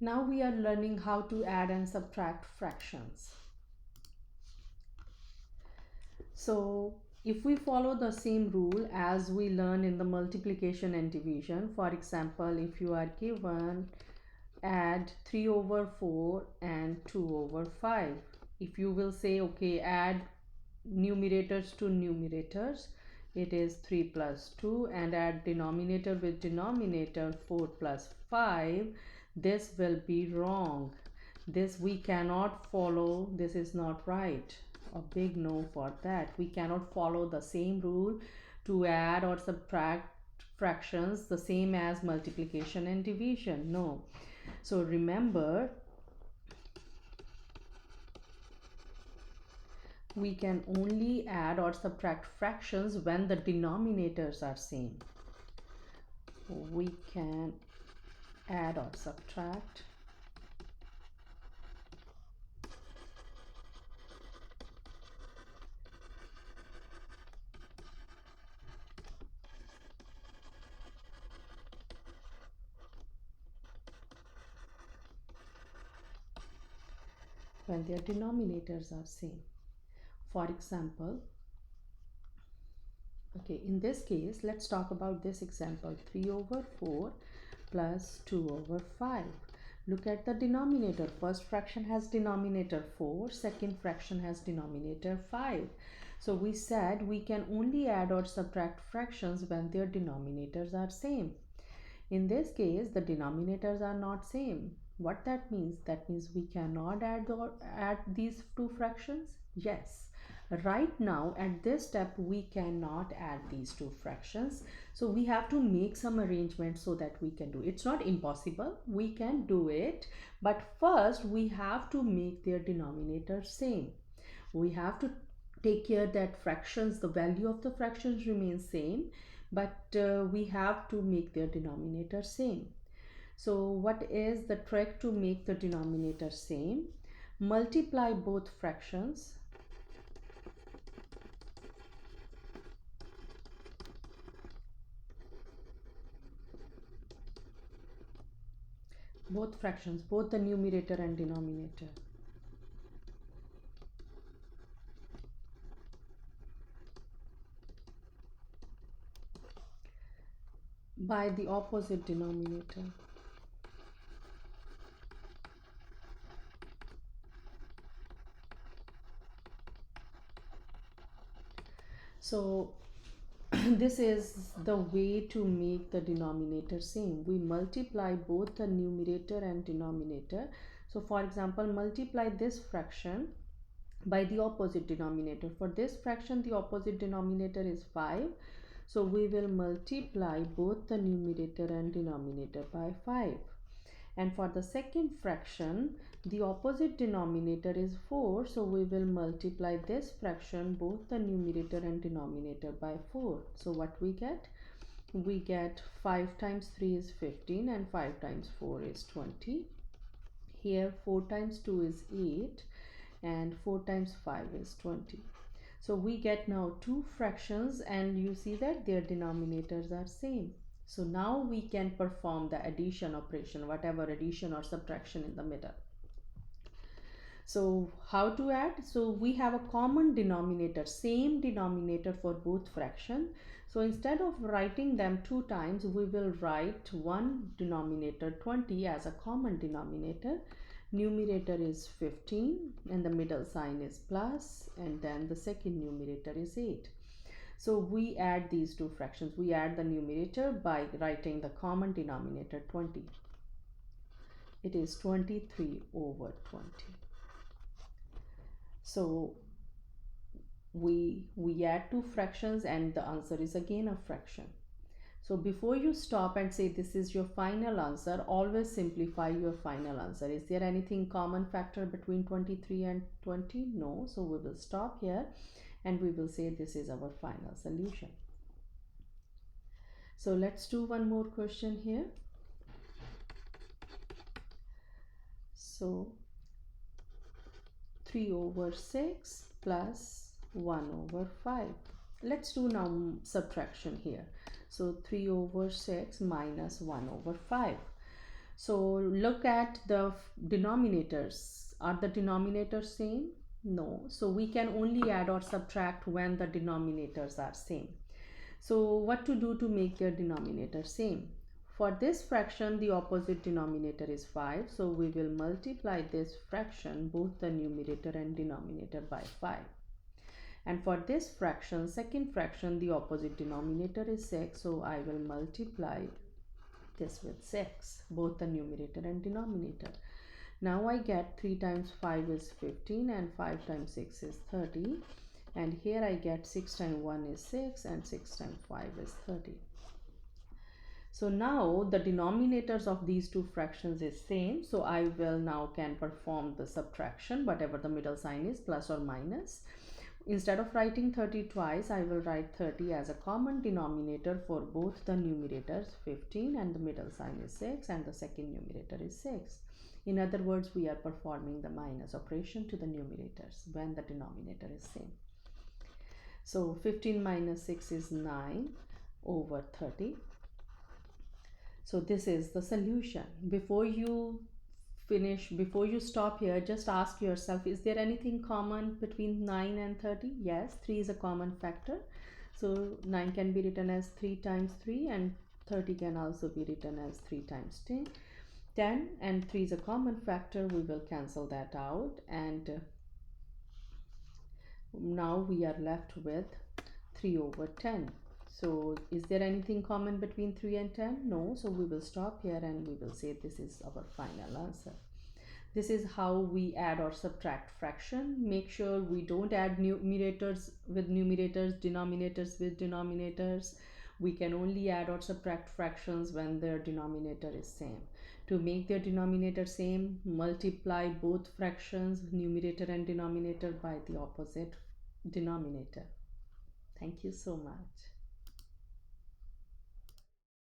Now we are learning how to add and subtract fractions. So if we follow the same rule as we learn in the multiplication and division, for example, if you are given add 3 over 4 and 2 over 5, if you will say okay, add numerators to numerators, it is 3 plus 2, and add denominator with denominator, 4 plus 5, this will be wrong. This we cannot follow. This is not right. A big no for that. We cannot follow the same rule to add or subtract fractions the same as multiplication and division. No. So remember, we can only add or subtract fractions when the denominators are same. We can add or subtract when their denominators are same. For example, okay, in this case, let's talk about this example, 3 over 4 plus 2 over 5. Look at the denominator. First fraction has denominator 4, second fraction has denominator 5. So we said we can only add or subtract fractions when their denominators are same. In this case, the denominators are not same. What that means? That means we cannot add these two fractions? Yes. Right now, at this step, we cannot add these two fractions. So we have to make some arrangements so that we can do it. It's not impossible. We can do it. But first, we have to make their denominator same. We have to take care that fractions, the value of the fractions remains same, but we have to make their denominator same. So what is the trick to make the denominator same? Multiply both fractions. Both fractions, both the numerator and denominator. By the opposite denominator. So this is the way to make the denominator same. We multiply both the numerator and denominator. So for example, multiply this fraction by the opposite denominator. For this fraction, the opposite denominator is 5. So we will multiply both the numerator and denominator by 5. And for the second fraction, the opposite denominator is 4. So we will multiply this fraction, both the numerator and denominator, by 4. So what we get? We get 5 times 3 is 15 and 5 times 4 is 20. Here 4 times 2 is 8 and 4 times 5 is 20. So we get now two fractions, and you see that their denominators are same. So now we can perform the addition operation, whatever addition or subtraction in the middle. So how to add? So we have a common denominator, same denominator for both fraction. So instead of writing them two times, we will write one denominator 20 as a common denominator. Numerator is 15 and the middle sign is plus, and then the second numerator is 8. So we add these two fractions. We add the numerator by writing the common denominator 20. It is 23 over 20. So we add two fractions and the answer is again a fraction. So before you stop and say this is your final answer, always simplify your final answer. Is there anything common factor between 23 and 20? No. So we will stop here and we will say this is our final solution. So let's do one more question here. So 3 over 6 plus 1 over 5. Let's do now subtraction here. So 3 over 6 minus 1 over 5. So look at the denominators. Are the denominators same? No, so we can only add or subtract when the denominators are same. So what to do to make their denominator same? For this fraction, the opposite denominator is 5, so we will multiply this fraction, both the numerator and denominator, by 5. And for this fraction, second fraction, the opposite denominator is 6, so I will multiply this with 6, both the numerator and denominator. Now I get 3 times 5 is 15 and 5 times 6 is 30. And here I get 6 times 1 is 6 and 6 times 5 is 30. So now the denominators of these two fractions is same. So I will now can perform the subtraction, whatever the middle sign is, plus or minus. Instead of writing 30 twice, I will write 30 as a common denominator for both the numerators, 15, and the middle sign is 6 and the second numerator is 6. In other words, we are performing the minus operation to the numerators when the denominator is same. So 15 minus 6 is 9 over 30. So this is the solution. Before you stop here, just ask yourself, is there anything common between 9 and 30? Yes, 3 is a common factor. So 9 can be written as 3 times 3 and 30 can also be written as 3 times 10 and 3 is a common factor. We will cancel that out, and now we are left with 3 over 10. So is there anything common between 3 and 10? No, so we will stop here and we will say this is our final answer. This is how we add or subtract fraction. Make sure we don't add numerators with numerators, denominators with denominators. We can only add or subtract fractions when their denominator is same. To make their denominator same, multiply both fractions, numerator and denominator, by the opposite denominator. Thank you so much.